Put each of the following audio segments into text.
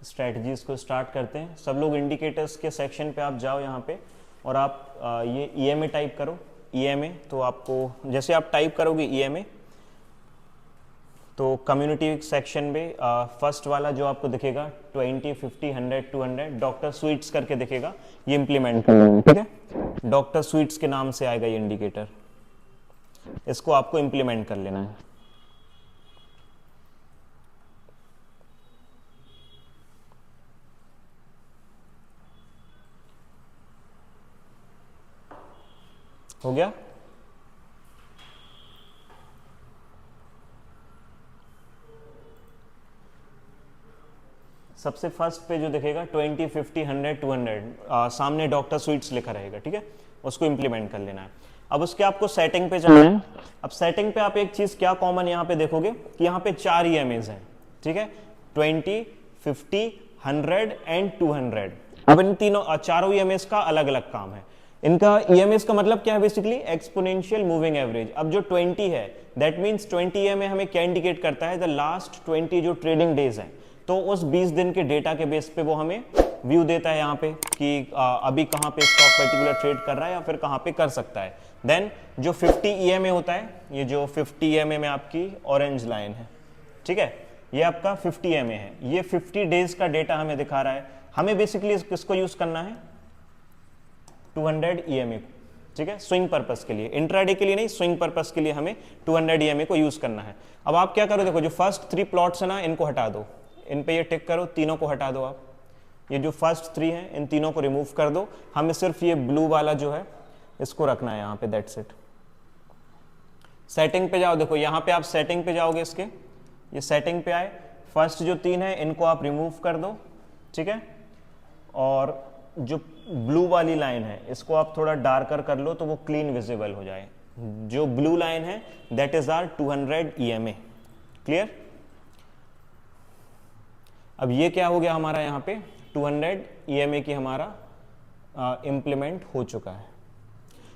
Strategies को start करते हैं। सब लोग इंडिकेटर्स के सेक्शन पे आप जाओ यहाँ पे और आप ये EMA टाइप करो। EMA तो आपको जैसे आप टाइप करोगे EMA तो कम्युनिटी सेक्शन में फर्स्ट वाला जो आपको दिखेगा 20, 50, 100, 200 डॉक्टर स्वीट्स करके दिखेगा, ये इंप्लीमेंट कर लेंगे, ठीक है। डॉक्टर स्वीट्स के नाम से आएगा ये इंडिकेटर, इसको आपको इंप्लीमेंट कर लेना है। हो गया? सबसे फर्स्ट पे जो दिखेगा 20, 50, 100, 200 सामने डॉक्टर स्वीट्स लिखा रहेगा, ठीक है, उसको इंप्लीमेंट कर लेना है। अब उसके आपको सेटिंग पे जाना है। अब सेटिंग पे आप एक चीज क्या कॉमन यहाँ पे देखोगे कि यहाँ पे 4 EMAs हैं, ठीक है, 20, 50, 100 एंड 200। अब इन तीनों चारों EMAs का अलग अलग काम है। इनका EMAs का मतलब क्या है? Basically exponential moving average. अब जो 20 है दैट मीन्स 20 EMA हमें क्या इंडिकेट करता है? द लास्ट 20 जो ट्रेडिंग डेज हैं, तो उस 20 दिन के डेटा के बेस पे वो हमें व्यू देता है यहाँ पे कि अभी कहाँ पे स्टॉक पर्टिकुलर ट्रेड कर रहा है या फिर कहाँ पे कर सकता है। देन जो 50 EMA होता है, ये जो 50 EMA में आपकी ऑरेंज लाइन है, ठीक है, ये आपका 50 EMA है, ये 50 डेज का डेटा हमें दिखा रहा है। हमें बेसिकली किसको यूज करना है? 200 EMA को, ठीक है, स्विंग पर्पस के लिए, इंट्राडे के लिए नहीं, स्विंग पर्पस के लिए हमें 200 EMA को यूज करना है। अब आप क्या करो, देखो जो फर्स्ट 3 प्लॉट्स है ना, इनको हटा दो, इन पे ये टिक करो, तीनों को हटा दो आप। ये जो फर्स्ट 3 हैं इन तीनों को रिमूव कर दो, हमें सिर्फ ये ब्लू वाला जो है इसको रखना है यहाँ पे, दैट्स इट। सेटिंग पे जाओ, देखो यहाँ पे आप सेटिंग पे जाओगे, इसके ये सेटिंग पे आए, फर्स्ट जो 3 है इनको आप रिमूव कर दो, ठीक है, और जो ब्लू वाली लाइन है इसको आप थोड़ा डार्कर कर लो तो वो क्लीन विजिबल हो जाए। जो ब्लू लाइन है that is are 200 EMA, clear? अब ये क्या हो गया हमारा, यहाँ पे 200 EMA की हमारा इम्प्लीमेंट हो चुका है।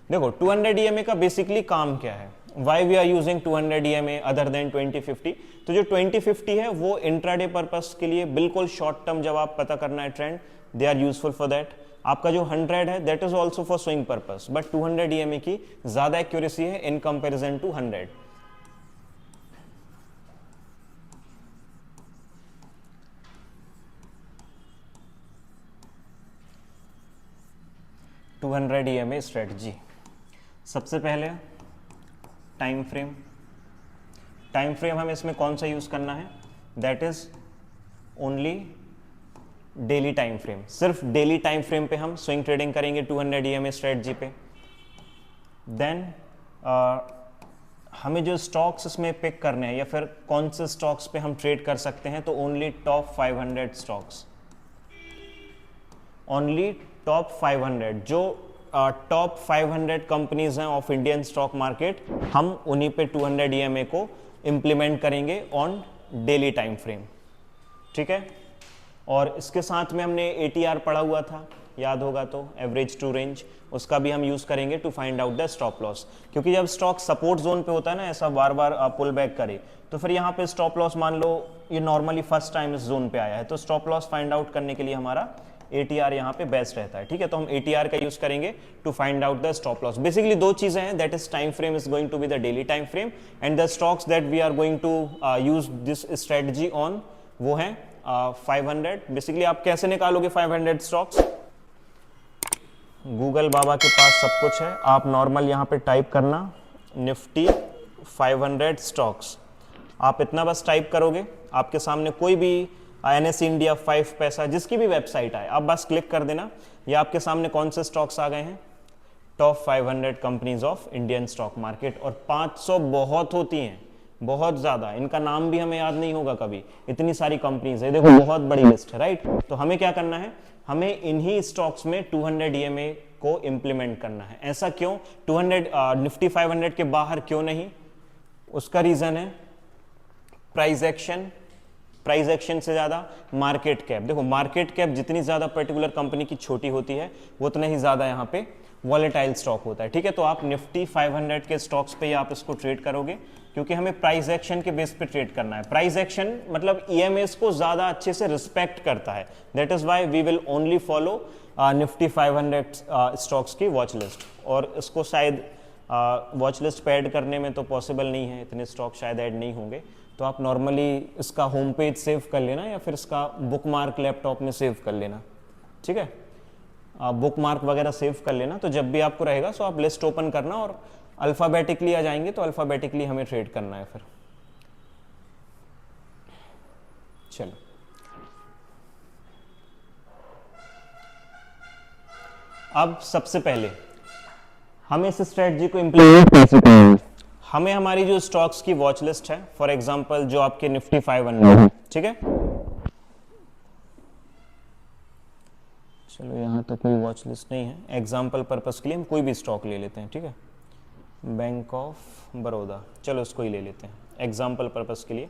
देखो 200 EMA का बेसिकली काम क्या है? Why we are using 200 EMA other than 2050? तो जो 2050 है वो इंट्राडे पर्पस के लिए बिल्कुल शॉर्ट टर्म, जब आप पता करना है trend, they are useful for that. आपका जो 100 है that is also for swing purpose, but 200 EMA की ज्यादा एक्यूरेसी है in comparison to 100। EMA strategy. सबसे पहले टाइम फ्रेम। टाइम फ्रेम हमें इसमें कौन सा यूज करना है? That is only daily time frame. सिर्फ डेली टाइम फ्रेम पे हम स्विंग ट्रेडिंग करेंगे 200 EMA स्ट्रेटजी पे। देन हमें जो स्टॉक्स इसमें पिक करने हैं या फिर कौन से स्टॉक्स पे हम ट्रेड कर सकते हैं, तो only top 500 stocks, only top 500 जो टॉप 500 कंपनीज हैं ऑफ इंडियन स्टॉक मार्केट, हम उन्हीं पे 200 EMA को इंप्लीमेंट करेंगे ऑन डेली टाइम फ्रेम, ठीक है। और इसके साथ में हमने ATR पढ़ा हुआ था, याद होगा तो, एवरेज टू रेंज, उसका भी हम यूज करेंगे to find out the stop loss. क्योंकि जब स्टॉक सपोर्ट जोन पे होता है ना, ऐसा बार बार पुल बैक करे, तो फिर यहाँ पे स्टॉप लॉस, मान लो ये नॉर्मली फर्स्ट टाइम इस जोन पे आया है, तो स्टॉप लॉस फाइंड आउट करने के लिए हमारा ATR यहाँ पे बेस्ट रहता है, ठीक है। तो हम ATR का यूज करेंगे to find out the stop loss. Basically 2 चीजें हैं, that is time frame is going to be the daily time frame and the stocks that we are going to use this strategy on, वो है 500। Basically आप कैसे निकालोगे 500 stocks? Google बाबा के पास सब कुछ है, आप नॉर्मल यहाँ पे टाइप करना निफ्टी 500 स्टॉक्स, आप इतना बस टाइप करोगे, आपके सामने कोई भी NSE इंडिया 5 पैसा जिसकी भी वेबसाइट आए, आप बस क्लिक कर देना, या आपके सामने कौन से स्टॉक्स आ गए हैं? Top 500 companies of Indian stock market. और 500 बहुत होती हैं, बहुत ज्यादा, इनका नाम भी हमें याद नहीं होगा कभी, इतनी सारी कंपनीज है, देखो बहुत बड़ी लिस्ट है, राइट। तो हमें क्या करना है? हमें इन्हीं स्टॉक्स में 200 EMA को इंप्लीमेंट करना है। ऐसा क्यों? 200 निफ्टी 500 के बाहर क्यों नहीं? उसका रीजन है प्राइस एक्शन, प्राइस एक्शन से ज्यादा मार्केट कैप। देखो मार्केट कैप जितनी ज्यादा पर्टिकुलर कंपनी की छोटी होती है, वो उतना ही ज्यादा यहाँ पे वॉलेटाइल स्टॉक होता है, ठीक है। तो आप निफ्टी 500 के स्टॉक्स पे ही आप इसको ट्रेड करोगे, क्योंकि हमें प्राइस एक्शन के बेस पे ट्रेड करना है। प्राइस एक्शन मतलब ईएमएस को ज्यादा अच्छे से रिस्पेक्ट करता है, that is why we will only follow Nifty 500 stocks की वॉच लिस्ट। और इसको शायद वॉच लिस्ट पे ऐड करने में तो पॉसिबल नहीं है, इतने स्टॉक शायद ऐड नहीं होंगे। तो आप नॉर्मली इसका होम पेज सेव कर लेना या फिर इसका बुक मार्क लैपटॉप में सेव कर लेना, ठीक है। आप बुक मार्क वगैरह सेव कर लेना, तो जब भी आपको रहेगा सो आप लिस्ट ओपन करना और अल्फ़ाबेटिकली आ जाएंगे, तो अल्फ़ाबेटिकली हमें ट्रेड करना है फिर। चलो अब सबसे पहले हम इस स्ट्रेटजी को इम्प्लीमेंट कैसे करेंगे। हमें हमारी जो स्टॉक्स की वॉच लिस्ट है, फॉर एग्जांपल जो आपके निफ्टी 500 है, ठीक है, चलो यहाँ तक कोई वॉच लिस्ट नहीं है, एग्जांपल पर्पस के लिए हम कोई भी स्टॉक ले लेते हैं, ठीक है, बैंक ऑफ बड़ौदा, चलो इसको ही ले लेते हैं एग्जांपल पर्पस के लिए।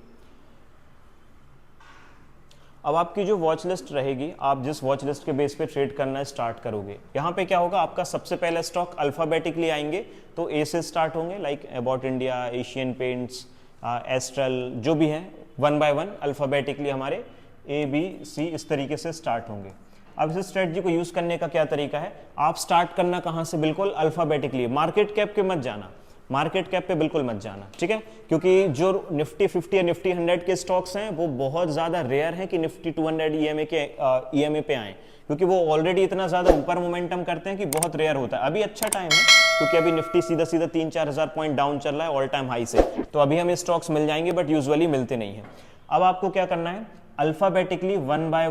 अब आपकी जो वॉच लिस्ट रहेगी, आप जिस वॉच लिस्ट के बेस पे ट्रेड करना स्टार्ट करोगे, यहाँ पे क्या होगा, आपका सबसे पहला स्टॉक अल्फ़ाबेटिकली आएंगे, तो ए से स्टार्ट होंगे, like about India, Asian paints, astral, जो भी है वन बाय वन अल्फ़ाबेटिकली हमारे ए बी सी इस तरीके से स्टार्ट होंगे। अब इस स्ट्रेटजी को यूज़ करने का क्या तरीका है, आप स्टार्ट करना कहाँ से, बिल्कुल अल्फ़ाबेटिकली, मार्केट कैप के मत जाना, मार्केट कैप पे बिल्कुल मत जाना, ठीक है, क्योंकि जो निफ्टी 50 या निफ्टी 100 के स्टॉक्स हैं वो बहुत ज़्यादा रेयर हैं कि निफ्टी 200 ईएमए पे आए, क्योंकि वो ऑलरेडी इतना ज़्यादा ऊपर मोमेंटम करते हैं कि बहुत रेयर होता है। अभी अच्छा टाइम है, क्योंकि अभी निफ्टी सीधा सीधा 3-4 हज़ार पॉइंट डाउन चल रहा है ऑल टाइम हाई से, तो अभी हमें स्टॉक्स मिल जाएंगे, बट यूजुअली मिलते नहीं है। अब आपको क्या करना है, alphabetically one by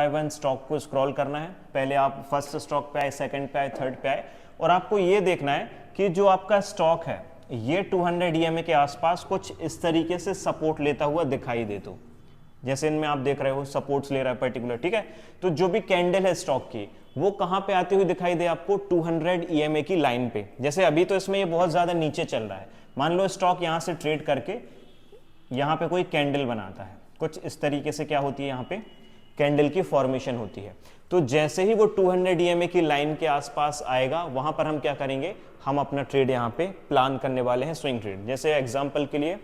one stock को स्क्रॉल करना है। पहले आप फर्स्ट स्टॉक पे आए, सेकंड पे आए, थर्ड पे आए, और आपको ये देखना है कि जो आपका स्टॉक है ये 200 ईएमए के आसपास कुछ इस तरीके से सपोर्ट लेता हुआ दिखाई दे, तो जैसे इनमें आप देख रहे हो सपोर्ट्स ले रहा है पर्टिकुलर, ठीक है। तो जो भी कैंडल है स्टॉक की वो कहां पे आती हुई दिखाई दे आपको, 200 ईएमए की लाइन पे। जैसे अभी तो इसमें ये बहुत ज्यादा नीचे चल रहा है, मान लो स्टॉक यहां से ट्रेड करके यहां पे कोई कैंडल बनाता है, कुछ इस तरीके से क्या होती है, यहाँ पे कैंडल की फॉर्मेशन होती है। तो जैसे ही वो 200 ईएमए की लाइन के आसपास आएगा, वहां पर हम क्या करेंगे, हम अपना ट्रेड यहाँ पे प्लान करने वाले हैं, स्विंग ट्रेड। जैसे एग्जांपल के लिए